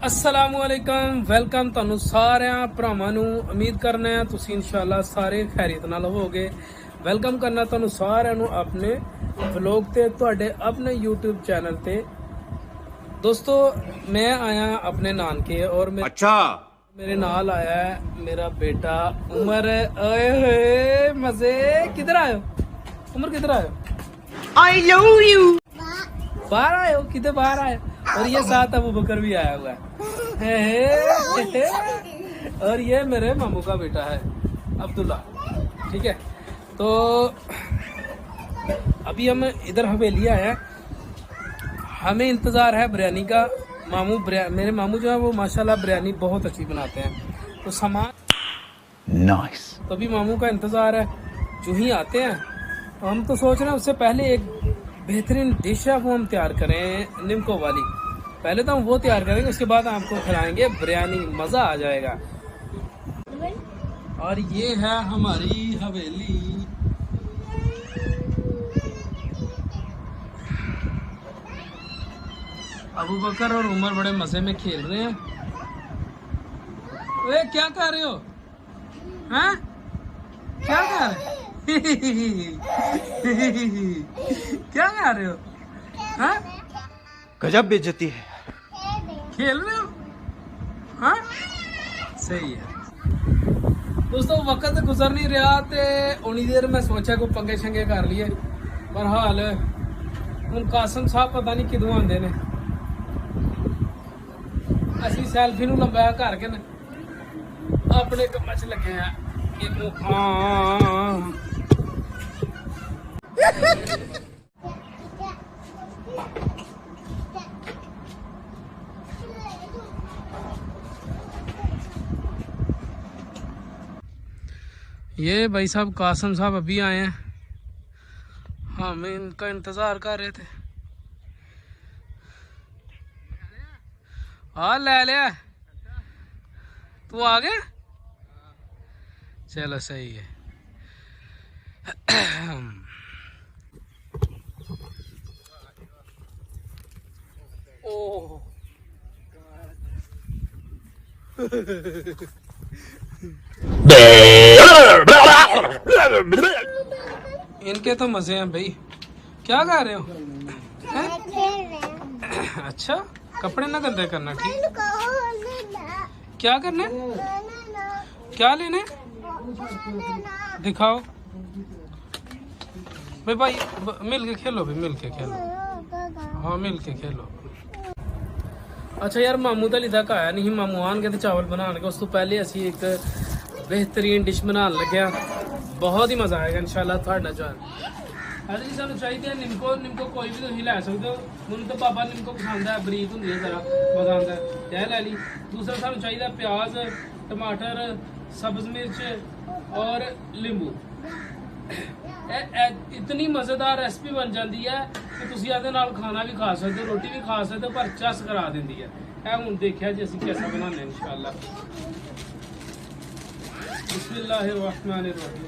अस्सलामुअलैकुम वेलकम ਤੁਹਾਨੂੰ ਸਾਰਿਆਂ ਭਰਾਵਾਂ ਨੂੰ ਉਮੀਦ ਕਰਨਾ ਹੈ ਤੁਸੀਂ ਇਨਸ਼ਾਅੱਲਾ ਸਾਰੇ ਖੈਰੀਅਤ ਨਾਲ ਹੋਵੋਗੇ। ਵੈਲਕਮ ਕਰਨਾ ਤੁਹਾਨੂੰ ਸਾਰਿਆਂ ਨੂੰ ਆਪਣੇ ਵਲੌਗ ਤੇ ਤੁਹਾਡੇ ਆਪਣੇ YouTube ਚੈਨਲ ਤੇ। दोस्तों मैं आया अपने नानके और मेरे नाल आया है मेरा बेटा उमर। ओए होए मजे किधर आयो उमर, किधर आयो? I love you। बाहर आयो, किधर बाहर आयो? और ये साथ अबू बकर भी आया हुआ है। और ये मेरे मामू का बेटा है अब्दुल्ला। ठीक है, तो अभी हम इधर हवेली आए हैं, हमें इंतज़ार है बिरयानी का। मेरे मामू जो है वो माशाल्लाह बिरयानी बहुत अच्छी बनाते हैं, तो सामान नाइस। तो अभी मामू का इंतज़ार है। जो ही आते हैं तो हम तो सोच रहे हैं उससे पहले एक बेहतरीन डिश है वो हम तैयार करें, निमको वाली। पहले तो हम वो तैयार करेंगे, उसके बाद आपको खिलाएंगे बिरयानी, मज़ा आ जाएगा। और ये है हमारी हवेली। अबू बकर और उमर बड़े मजे में खेल रहे हैं। वे क्या कर रहे हो? हैं? क्या कर रहे क्या कर रहे हो? हैं? गजब बेइज्जती है। खेल रहे हो? हाँ, सही है। दोस्तों वक्त गुजर नहीं रहा ते उन्नी देर मैं सोचा को पंगे शंगे कर लिए, पर हाल हूँ कासम साहब पता नहीं किदों आंदे ने। ਅਸੀਂ ਸੈਲਫੀ ਨੂੰ ਲੰਬਾਇਆ ਘਰ ਕੇ ਆਪਣੇ ਕੰਮਾਂ 'ਚ ਲੱਗੇ ਆ। ये भाई साहब कासम साहब अभी आए हैं, हम इनका इंतज़ार कर रहे थे। हाँ ले लिया, तू आ गया? चलो सही है। ओह इनके तो मजे हैं भाई। क्या कर रहे हो? अच्छा, कपड़े ना गंदे करना, ठीक? क्या करना है? क्या लेने? दिखाओ भाई मिल के खेलो, भाई मिल के खेलो। हाँ मिल के खेलो। अच्छा यार मामू तो लिदा आया नहीं, मामू आन के चावल बनाने के उस तो पहले असी एक बेहतरीन डिश बनाने लगे, बहुत ही मजा आएगा इंशाल्लाह। थोड़ा जो अरे जी सानू चाहिए निम्को कोई भी तुम लै सकते हो। मैं तो पापा निम्को पसंद है, बरीक होंगी है जरा, मजा आता है, यह लै ली। दूसरा सानू चाहिए प्याज, टमाटर, सब्ज मिर्च और नींबू। इतनी मज़ेदार रेसिपी बन जाती है कि तुम ਇਹਦੇ ਨਾਲ खाना भी खा सकते हो, रोटी भी खा सकते हो, पर चस करा देती है। हम देखिए जी असं कैसा बनाने इंशाल्लाह। बिस्मिल्लाहिर्रहमानिर्रहीम।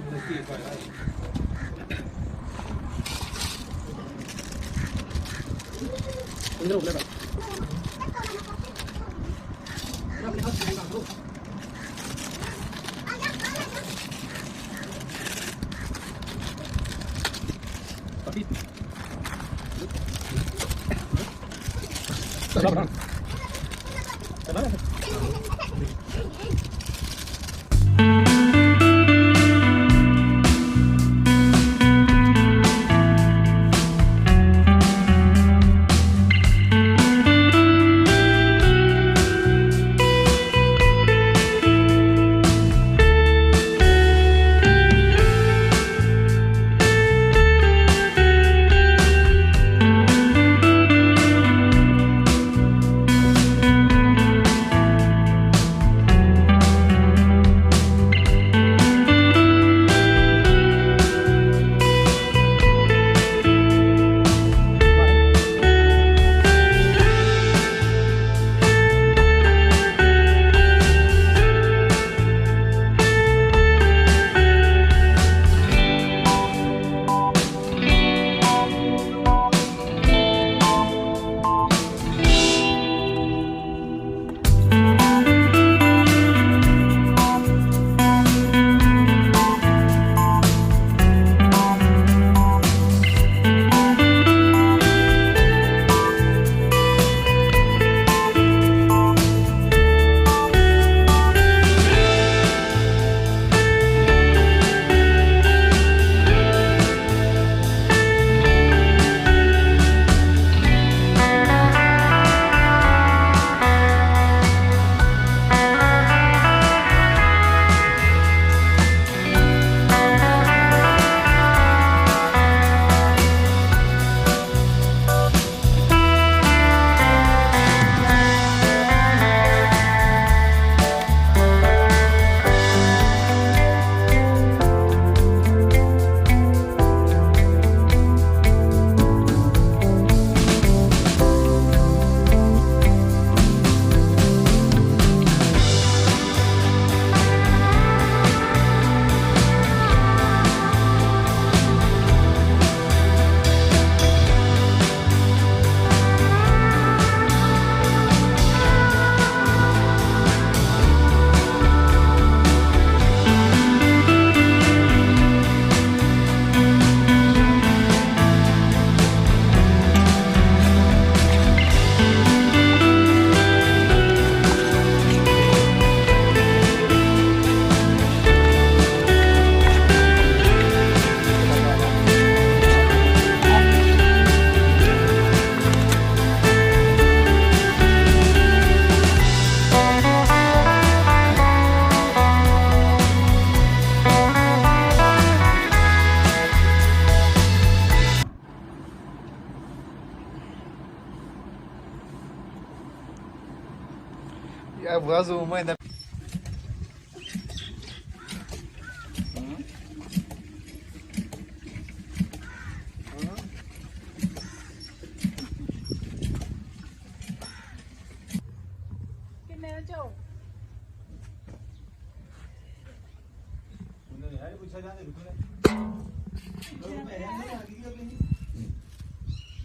यार बुआ जूम है इधर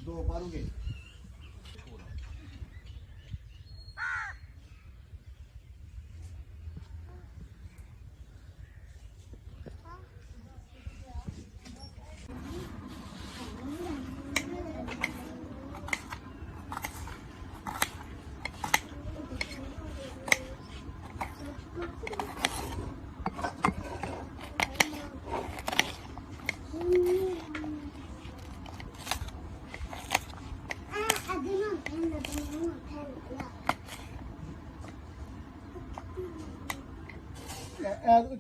दो मारूंगे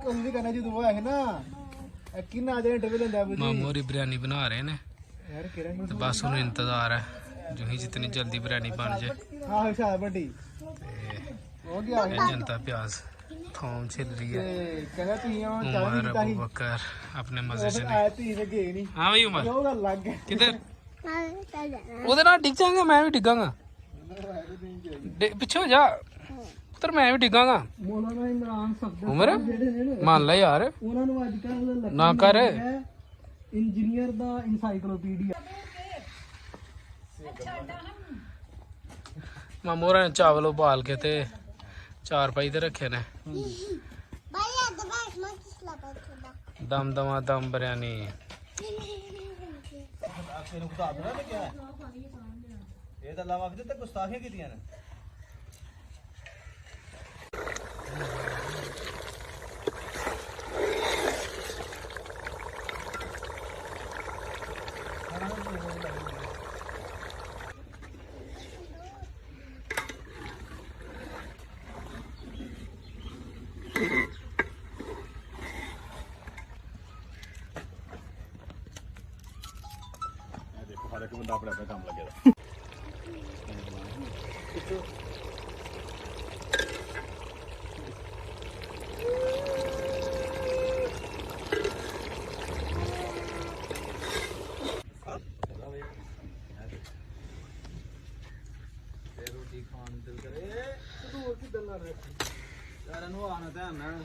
ਉਹਦੀ ਕਰਨਾ ਜਦੋਂ ਉਹ ਹੈ ਨਾ ਕਿੰਨਾ ਆ ਜਾਏ ਇੰਟਰਵਿਊ ਲੈਂਦਾ ਬੁੱਧੀ मामू होरी बिरयानी बना रहे ने ਯਾਰ ਕਿਹੜਾ तो बस उन्हें इंतजार है जो ही जितनी जल्दी बिरयानी बन जाए। ਹਾਂ ਹੁਸ਼ਿਆਰ ਵੱਡੀ ਹੋ ਗਿਆ ये जनता प्याज थोम छिल रही है। ਤੇ ਕਹਿੰਦਾ ਤੁਸੀਂ ਉਹ ਚਾਹ उमर ਨਹੀਂ ਕੀਤਾ अबू ਸੀ बकर अपने मजे से ਆਇਆ ਤੀ ਤੇ ਗਏ ਨਹੀਂ हाँ भाई उमर ਉਹ ਗੱਲ ਲੱਗ ਗਿਆ किधर ਉਹਦੇ ਨਾਲ ਡਿੱਗ ਜਾਗਾ ਮੈਂ ਵੀ ਡਿੱਗਾਂਗਾ ਪਿੱਛੇ ਹੋ ਜਾ ਪੁੱਤਰ ਮੈਂ ਵੀ ਡਿੱਗਾਂਗਾ ਮੌਲਾਨਾ ਇਮਰਾਨ ਸਫਦਰ ਉਮਰ ਜਿਹੜੇ ਨੇ ਨਾ ਮੰਨ ਲੈ ਯਾਰ ਉਹਨਾਂ ਨੂੰ ਅੱਜ ਕੱਲ ਨਾ ਕਰ ਇੰਜੀਨੀਅਰ ਦਾ ਇਨਸਾਈਕਲੋਪੀਡੀਆ ਮਾਮੂ ਹੋਰਾਂ ਨੇ ਚਾਵਲ ਉਬਾਲ ਕੇ ਤੇ ਚਾਰ ਪਾਈ ਤੇ ਰੱਖੇ ਨੇ ਦਮ ਦਮਾ ਦਮ ਬਿਰਿਆਨੀ ਤੈਨੂੰ ਖੁਦਾ ਬਣਾ ਲੱਗਿਆ ਇਹ ਤਾਂ ਲਾਵਾ ਕਿਤੇ ਗੁਸਤਾਖੀਆਂ ਕੀਤੀਆਂ ਨੇ ਦੇਖੋ ਹਰ ਇੱਕ ਬੰਦਾ ਆਪਣੇ ਆਪਣੇ ਕੰਮ ਲੱਗਿਆ ਦਾ ਰੋਟੀ ਖਾਣ ਨੂੰ ਦਿਲ ਕਰੇ ਤੂੰ ਹੋਰ ਕਿੱਦਾਂ ਲੜ ਰਿਹਾ ਯਾਰ ਨੂੰ ਆਣਾ ਧਿਆਨ ਨਾਲ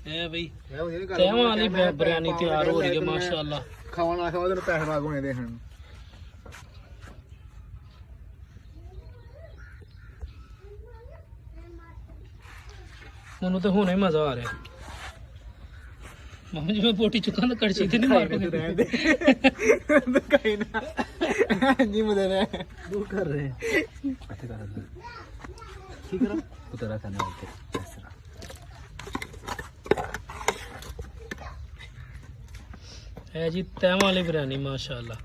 ਇਹ ਬਈ ਤੇਵਾਂ ਵਾਲੀ ਬਿਰਿਆਨੀ ਤਿਆਰ ਹੋ ਰਹੀ ਹੈ ਮਾਸ਼ਾਅੱਲਾ ਖਾਣਾ ਖਾਵਾ ਤੈਨੂੰ ਪੈਸੇ ਮਾਗ ਹੋਣੇ ਦੇ ਹਨ ਮੈਨੂੰ ਤਾਂ ਹੁਣੇ ਮਜ਼ਾ ਆ ਰਿਹਾ ਮਾਮੂ ਜੀ ਮੈਂ ਪੋਟੀ ਚੁੱਕਾਂ ਤਾਂ ਕੜਛੀ ਤੇ ਨਹੀਂ ਮਾਰ ਪਾਉਂਦੇ ਕਹੀਂ ਨਾ ਨਹੀਂ ਮੁਦੇ ਨੇ ਉਹ ਕਰ ਰਹੇ ਅੱਛਾ ਕਰ ਰਹੇ ਕੀ ਕਰਾਂ ਉਤਰਾ ਖਾਣਾ ਹੈ ਇਸ ਤਰ੍ਹਾਂ है जी तैम वाली बिरयानी माशाल्लाह।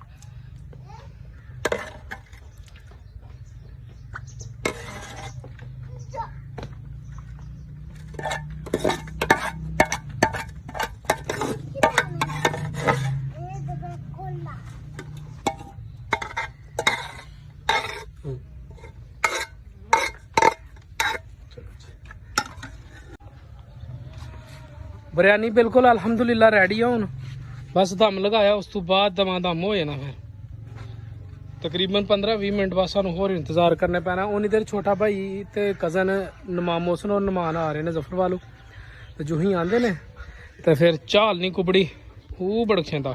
बिरयानी बिल्कुल अल्हम्दुलिल्लाह रेडी है हुण बस दम लगाया उस तो बाद दमा दम हो जाना फिर तकरीबन 15-20 मिनट बाद सानू होर इंतजार करने पैना उन्नी देर छोटा भाई ते कज़न नुमान मोहसन और नुमान आ रहे ने जफर वालू तो जो ही आंदे ने तो फिर झाल नहीं कुबड़ी वो बड़खें दा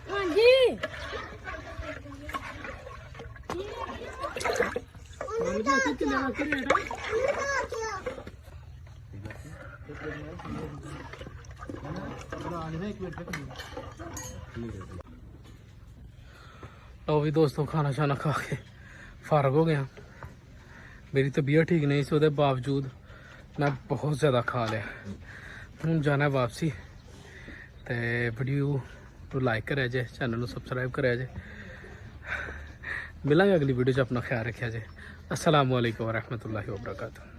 हाँ जी लो भी दोस्तों खाना शाना खा के फारग हो गया मेरी तबीयत ठीक नहीं सी बावजूद मैं बहुत ज़्यादा खा लिया हूँ जाना वापसी तो वीडियो लाइक करे जे चैनल को सबसक्राइब करे जे मिलेंगे अगली वीडियो च। अपना ख्याल रखा जाए। अस्सलाम वालेकुम वरहमतुल्लाहि वबरकातुहू।